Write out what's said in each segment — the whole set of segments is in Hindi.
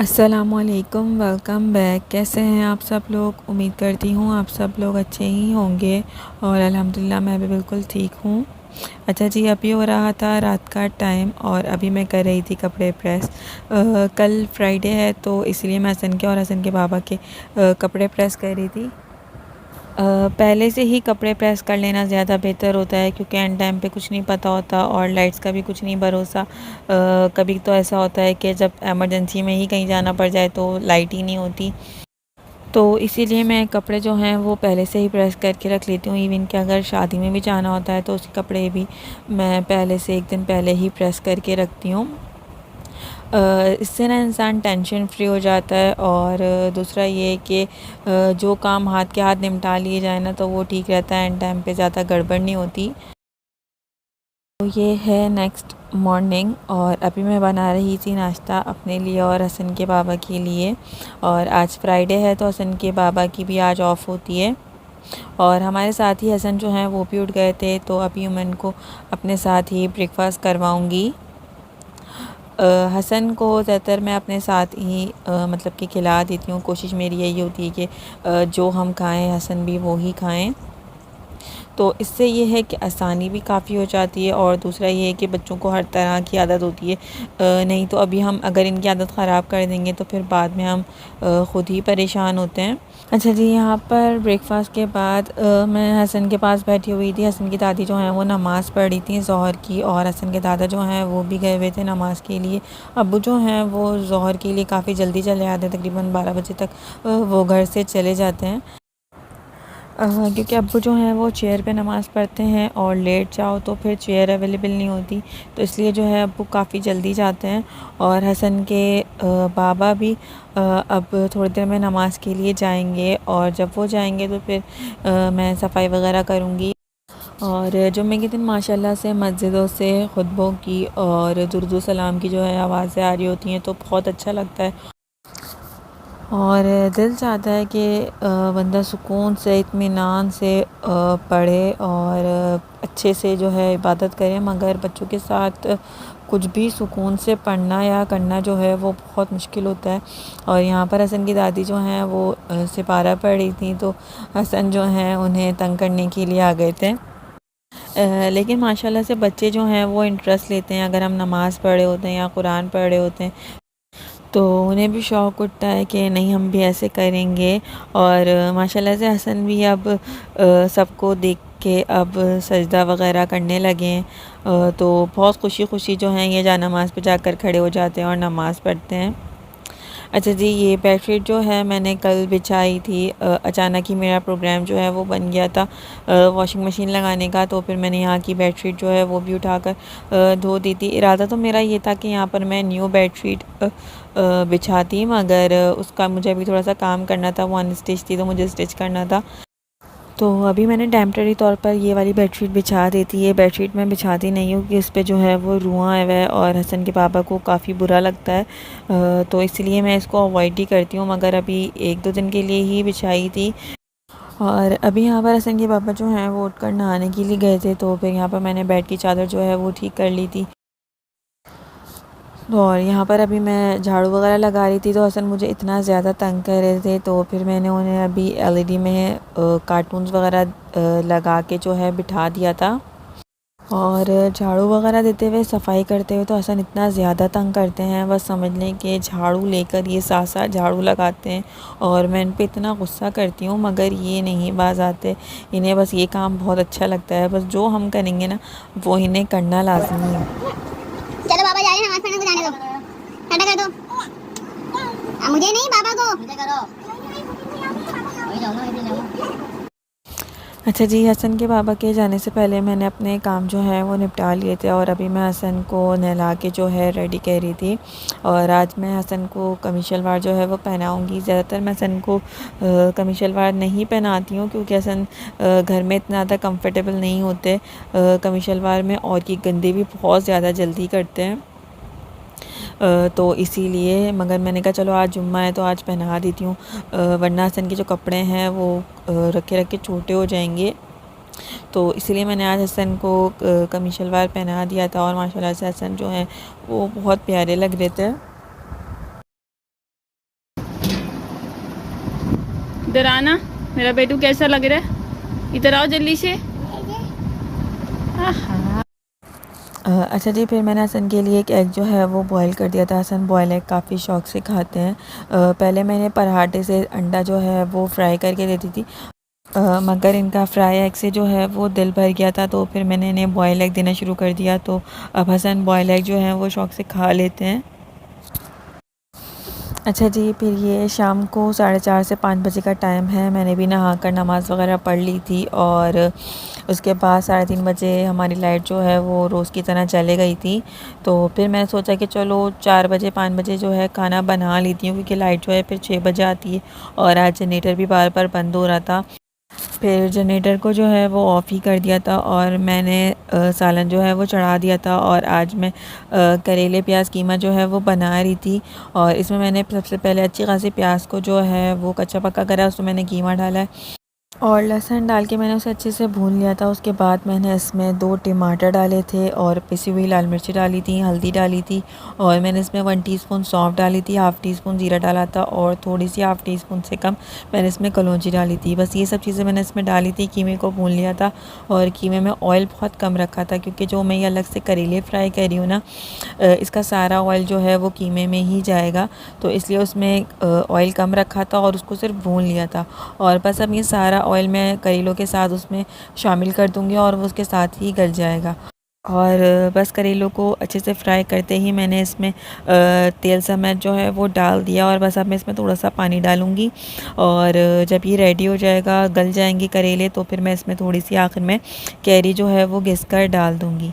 अस्सलामुअलैकुम, वेलकम बैक। कैसे हैं आप सब लोग? उम्मीद करती हूँ आप सब लोग अच्छे ही होंगे और अल्हम्दुलिल्लाह मैं भी बिल्कुल ठीक हूँ। अच्छा जी, अभी हो रहा था रात का टाइम और अभी मैं कर रही थी कपड़े प्रेस। कल फ्राइडे है तो इसलिए मैं हसन के और हसन के बाबा के कपड़े प्रेस कर रही थी। पहले से ही कपड़े प्रेस कर लेना ज़्यादा बेहतर होता है क्योंकि एंड टाइम पे कुछ नहीं पता होता और लाइट्स का भी कुछ नहीं भरोसा। कभी तो ऐसा होता है कि जब एमरजेंसी में ही कहीं जाना पड़ जाए तो लाइट ही नहीं होती। तो इसीलिए मैं कपड़े जो हैं वो पहले से ही प्रेस करके रख लेती हूँ। इवन कि अगर शादी में भी जाना होता है तो उसके कपड़े भी मैं पहले से एक दिन पहले ही प्रेस करके रखती हूँ। इससे ना इंसान टेंशन फ्री हो जाता है और दूसरा ये कि जो काम हाथ के हाथ निपटा लिए जाए ना तो वो ठीक रहता है, एंड टाइम पे ज़्यादा गड़बड़ नहीं होती। तो ये है नेक्स्ट मॉर्निंग और अभी मैं बना रही थी नाश्ता अपने लिए और हसन के बाबा के लिए। और आज फ्राइडे है तो हसन के बाबा की भी आज ऑफ होती है और हमारे साथ ही हसन जो हैं वो भी उठ गए थे, तो अभी मैं उनको अपने साथ ही ब्रेकफास्ट करवाऊँगी। हसन को ज़्यादातर मैं अपने साथ ही मतलब कि खिला देती हूँ। कोशिश मेरी यही होती है कि जो हम खाएं हसन भी वो ही खाएं। तो इससे ये है कि आसानी भी काफ़ी हो जाती है और दूसरा ये है कि बच्चों को हर तरह की आदत होती है। नहीं तो अभी हम अगर इनकी आदत ख़राब कर देंगे तो फिर बाद में हम ख़ुद ही परेशान होते हैं। अच्छा जी, यहाँ पर ब्रेकफास्ट के बाद मैं हसन के पास बैठी हुई थी। हसन की दादी जो हैं वो नमाज़ पढ़ रही थी ज़ोहर की और हसन के दादा जो हैं वो भी गए हुए थे नमाज़ के लिए। अब्बू जो हैं वो ज़ोहर के लिए काफ़ी जल्दी चले आते हैं, तकरीबन 12 बजे तक वो घर से चले जाते हैं। क्योंकि अब्बू जो हैं वो चेयर पे नमाज़ पढ़ते हैं और लेट जाओ तो फिर चेयर अवेलेबल नहीं होती, तो इसलिए जो है अब्बू काफ़ी जल्दी जाते हैं। और हसन के बाबा भी अब थोड़ी देर में नमाज़ के लिए जाएंगे और जब वो जाएंगे तो फिर मैं सफाई वगैरह करूँगी। और जुम्मे के दिन माशाल्लाह से मस्जिदों से खुतबों की और दुरूद व सलाम की जो है आवाज़ें आ रही होती हैं तो बहुत अच्छा लगता है और दिल चाहता है कि बंदा सुकून से इत्मीनान से पढ़े और अच्छे से जो है इबादत करे, मगर बच्चों के साथ कुछ भी सुकून से पढ़ना या करना जो है वो बहुत मुश्किल होता है। और यहाँ पर हसन की दादी जो हैं वो सिपारा पढ़ रही थी तो हसन जो हैं उन्हें तंग करने के लिए आ गए थे। लेकिन माशाल्लाह से बच्चे जो हैं वो इंटरेस्ट लेते हैं अगर हम नमाज़ पढ़े होते हैं या कुरान पढ़ रहे होते हैं तो उन्हें भी शौक़ उठता है कि नहीं हम भी ऐसे करेंगे। और माशाल्लाह से हसन भी अब सबको देख के अब सजदा वगैरह करने लगे हैं। तो बहुत खुशी खुशी जो हैं ये जा नमाज़ पे जाकर खड़े हो जाते हैं और नमाज़ पढ़ते हैं। अच्छा जी, ये बेडशीट जो है मैंने कल बिछाई थी। अचानक ही मेरा प्रोग्राम जो है वो बन गया था वॉशिंग मशीन लगाने का, तो फिर मैंने यहाँ की बेडशीट जो है वो भी उठाकर धो दी थी। इरादा तो मेरा ये था कि यहाँ पर मैं न्यू बेडशीट बिछाती, मगर उसका मुझे अभी थोड़ा सा काम करना था, वो अनस्टिच थी तो मुझे स्टिच करना था। तो अभी मैंने टेम्परेरी तौर पर ये वाली बेडशीट बिछा दी थी। ये बेडशीट मैं बिछाती नहीं हूँ कि इस पे जो है वो रुआँ आया हुआ है और हसन के पापा को काफ़ी बुरा लगता है, तो इसलिए मैं इसको अवॉइड ही करती हूँ, मगर अभी 1-2 दिन के लिए ही बिछाई थी। और अभी यहाँ पर हसन के पापा जो हैं वो उठकर नहाने के लिए गए थे, तो फिर यहाँ पर मैंने बेड की चादर जो है वो ठीक कर ली थी। और यहाँ पर अभी मैं झाड़ू वगैरह लगा रही थी तो हसन मुझे इतना ज़्यादा तंग कर रहे थे, तो फिर मैंने उन्हें अभी एलईडी में कार्टून्स वगैरह लगा के जो है बिठा दिया था। और झाड़ू वगैरह देते हुए सफाई करते हुए तो हसन इतना ज़्यादा तंग करते हैं, बस समझ लें कि झाड़ू लेकर ये साथ साथ झाड़ू लगाते हैं और मैं इन पे इतना गुस्सा करती हूँ मगर ये नहीं बाज आते। इन्हें बस ये काम बहुत अच्छा लगता है, बस जो हम करेंगे ना वो इन्हें करना लाजमी है। चलो बाबा जा रहे हैं, नमाज पढ़ने को जाने दो, ठंडा कर दो। मुझे नहीं, बाबा को मुझे करो। वही जाओ ना, वही जाओ। अच्छा जी, हसन के बाबा के जाने से पहले मैंने अपने काम जो है वो निपटा लिए थे और अभी मैं हसन को नहला के जो है रेडी कर रही थी। और आज मैं हसन को कमीज शलवार जो है वो पहनाऊँगी। ज़्यादातर मैं हसन को कमीज शलवार नहीं पहनाती हूँ क्योंकि हसन घर में इतना ज़्यादा कंफर्टेबल नहीं होते कमीज शलवार में, और ये गंदे भी बहुत ज़्यादा जल्दी करते हैं। तो इसीलिए, मगर मैंने कहा चलो आज जुम्मा है तो आज पहना देती हूँ, वरना हसन के जो कपड़े हैं वो रखे रखे छोटे हो जाएंगे। तो इसीलिए मैंने आज हसन को कमीज शलवार पहना दिया था और माशाल्लाह से हसन जो हैं वो बहुत प्यारे लग रहे थे। इधर आना मेरा बेटू, कैसा लग रहा है? इधर आओ जल्दी से। अच्छा जी, फिर मैंने हसन के लिए एक एग जो है वो बॉईल कर दिया था। हसन बॉयल एग काफ़ी शौक से खाते हैं। पहले मैंने पराठे से अंडा जो है वो फ्राई करके देती थी, मगर इनका फ्राई एग से जो है वो दिल भर गया था, तो फिर मैंने इन्हें बॉयल एग देना शुरू कर दिया। तो अब हसन बॉयल एग जो है वो शौक से खा लेते हैं। अच्छा जी, फिर ये शाम को 4:30 से 5 बजे का टाइम है। मैंने भी नहा कर नमाज़ वगैरह पढ़ ली थी और उसके बाद 3:30 बजे हमारी लाइट जो है वो रोज़ की तरह चले गई थी। तो फिर मैंने सोचा कि चलो 4 बजे 5 बजे जो है खाना बना लेती हूँ, क्योंकि लाइट जो है फिर 6 बजे आती है और आज जनरेटर भी बार बार बंद हो रहा था। फिर जनरेटर को जो है वो ऑफ़ ही कर दिया था और मैंने सालन जो है वो चढ़ा दिया था। और आज मैं करेले प्याज कीमा जो है वो बना रही थी और इसमें मैंने सबसे पहले अच्छी खासी प्याज को जो है वो कच्चा पक्का करा, उसमें मैंने कीमा डाला है और लहसुन डाल के मैंने उसे अच्छे से भून लिया था। उसके बाद मैंने इसमें 2 टमाटर डाले थे और पिसी हुई लाल मिर्ची डाली थी, हल्दी डाली थी और मैंने इसमें 1 टीस्पून सौंफ डाली थी, हाफ़ टी स्पून ज़ीरा डाला था और थोड़ी सी हाफ़ टी स्पून से कम मैंने इसमें कलौंजी डाली थी। बस ये सब चीज़ें मैंने इसमें डाली थी, कीमे को भून लिया था और कीमे में ऑयल बहुत कम रखा था, क्योंकि जो मैं ये अलग से करेले फ्राई कर रही हूँ ना, इसका सारा ऑयल जो है वो कीमे में ही जाएगा, तो इसलिए उसमें ऑयल कम रखा था और उसको सिर्फ भून लिया था। और बस अब ये सारा ऑयल मैं करेलों के साथ उसमें शामिल कर दूँगी और वो उसके साथ ही गल जाएगा। और बस करेलों को अच्छे से फ्राई करते ही मैंने इसमें तेल समेत जो है वो डाल दिया और बस अब मैं इसमें थोड़ा सा पानी डालूँगी और जब ये रेडी हो जाएगा, गल जाएंगे करेले, तो फिर मैं इसमें थोड़ी सी आखिर में कैरी जो है वो घिस कर डाल दूँगी।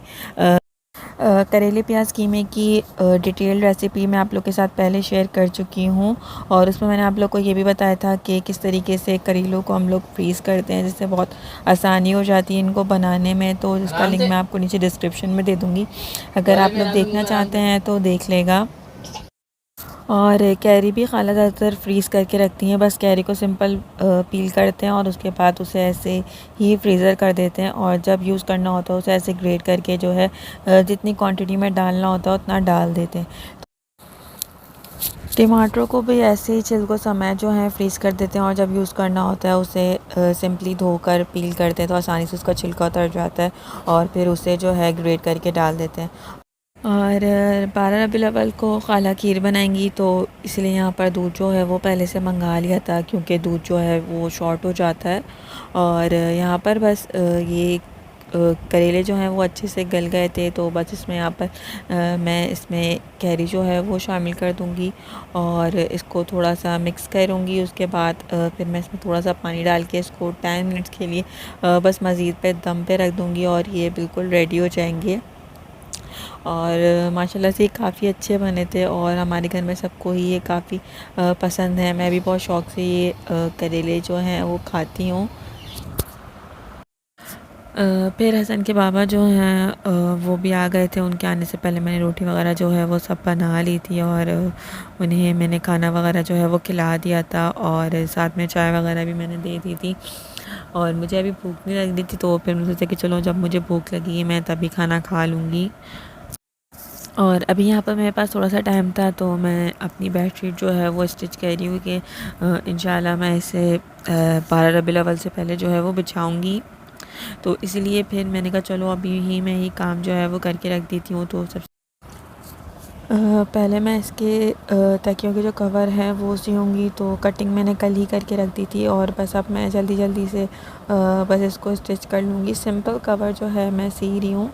करेले प्याज कीमे की डिटेल रेसिपी मैं आप लोग के साथ पहले शेयर कर चुकी हूँ और उसमें मैंने आप लोग को ये भी बताया था कि किस तरीके से करेलों को हम लोग फ्रीज़ करते हैं, जिससे बहुत आसानी हो जाती है इनको बनाने में। तो इसका लिंक मैं आपको नीचे डिस्क्रिप्शन में दे दूँगी, अगर आप लोग देखना चाहते हैं तो देख लेगा। और कैरी भी खाला ज़्यादातर फ्रीज़ करके रखती हैं, बस कैरी को सिंपल पील करते हैं और उसके बाद उसे ऐसे ही फ्रीज़र कर देते हैं और जब यूज़ करना होता है उसे ऐसे ग्रेट करके जो है जितनी क्वांटिटी में डालना होता है उतना डाल देते हैं। टमाटरों को भी ऐसे ही छिलकों समेत जो है फ्रीज़ कर देते हैं और जब यूज़ करना होता है उसे सिंपली धोकर पील करते हैं, तो आसानी से उसका छिलका उतर जाता है और फिर उसे जो है ग्रेट करके डाल देते हैं। और 12 रबीउल अव्वल को खाला खीर बनाएंगी, तो इसलिए यहाँ पर दूध जो है वो पहले से मंगा लिया था, क्योंकि दूध जो है वो शॉर्ट हो जाता है। और यहाँ पर बस ये करेले जो हैं वो अच्छे से गल गए थे, तो बस इसमें यहाँ पर मैं इसमें कैरी जो है वो शामिल कर दूँगी और इसको थोड़ा सा मिक्स करूँगी। उसके बाद फिर मैं इसमें थोड़ा सा पानी डाल के इसको 10 मिनट्स के लिए बस मज़ीद पे दम पे रख दूँगी और ये बिल्कुल रेडी हो जाएंगे। और माशाल्लाह से काफ़ी अच्छे बने थे और हमारे घर में सबको ही ये काफ़ी पसंद है। मैं भी बहुत शौक़ से ये करेले जो हैं वो खाती हूँ। फिर हसन के बाबा जो हैं वो भी आ गए थे। उनके आने से पहले मैंने रोटी वगैरह जो है वो सब बना ली थी और उन्हें मैंने खाना वगैरह जो है वो खिला दिया था और साथ में चाय वगैरह भी मैंने दे दी थी। और मुझे अभी भूख नहीं लग रही थी, तो फिर मैंने सोचा कि चलो जब मुझे भूख लगी मैं तभी खाना खा लूँगी। और अभी यहाँ पर मेरे पास थोड़ा सा टाइम था, तो मैं अपनी बेडशीट जो है वो स्टिच कर रही हूँ कि इंशाल्लाह मैं इसे 12 रबीउल अव्वल से पहले जो है वो बिछाऊँगी। तो इसीलिए फिर मैंने कहा चलो अभी ही मैं ये काम जो है वो करके रख देती हूँ। तो सब पहले मैं इसके तकियों के जो कवर हैं वो सियूँगी, तो कटिंग मैंने कल ही करके रख दी थी और बस अब मैं जल्दी जल्दी से बस इसको स्टिच कर लूँगी। सिंपल कवर जो है मैं सी रही हूँ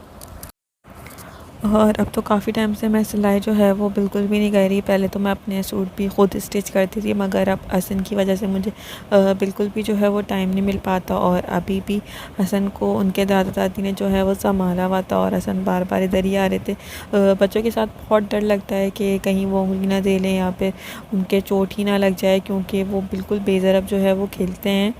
और अब तो काफ़ी टाइम से मैं सिलाई जो है वो बिल्कुल भी नहीं कर रही। पहले तो मैं अपने सूट भी ख़ुद स्टिच करती थी, मगर अब हसन की वजह से मुझे बिल्कुल भी जो है वो टाइम नहीं मिल पाता। और अभी भी हसन को उनके दादा दादी ने जो है वो संभाला हुआ था और हसन बार बार इधर ही आ रहे थे। बच्चों के साथ बहुत डर लगता है कि कहीं वो उंगली ना दे लें या फिर उनके चोट ही ना लग जाए, क्योंकि वो बिल्कुल बेज़रब जो है वो खेलते हैं,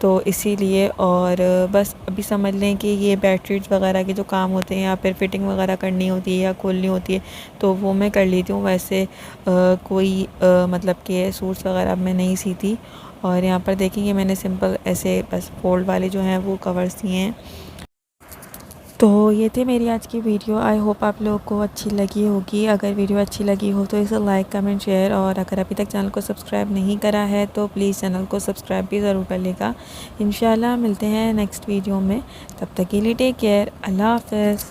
तो इसीलिए। और बस अभी समझ लें कि ये बेडशीट्स वगैरह के जो काम होते हैं या फिर फ़िटिंग वगैरह करनी होती है या खोलनी होती है, तो वो मैं कर लेती हूँ। वैसे कोई मतलब कि सूट्स वगैरह मैं नहीं सीती। और यहाँ पर देखेंगे मैंने सिंपल ऐसे बस फोल्ड वाले जो हैं वो कवर सिए हैं। तो ये थे मेरी आज की वीडियो। आई होप आप लोगों को अच्छी लगी होगी। अगर वीडियो अच्छी लगी हो तो इसे लाइक कमेंट शेयर, और अगर अभी तक चैनल को सब्सक्राइब नहीं करा है तो प्लीज़ चैनल को सब्सक्राइब भी ज़रूर कर लेगा। इंशाल्लाह मिलते हैं नेक्स्ट वीडियो में, तब तक के लिए टेक केयर, अल्लाह हाफ़िज़।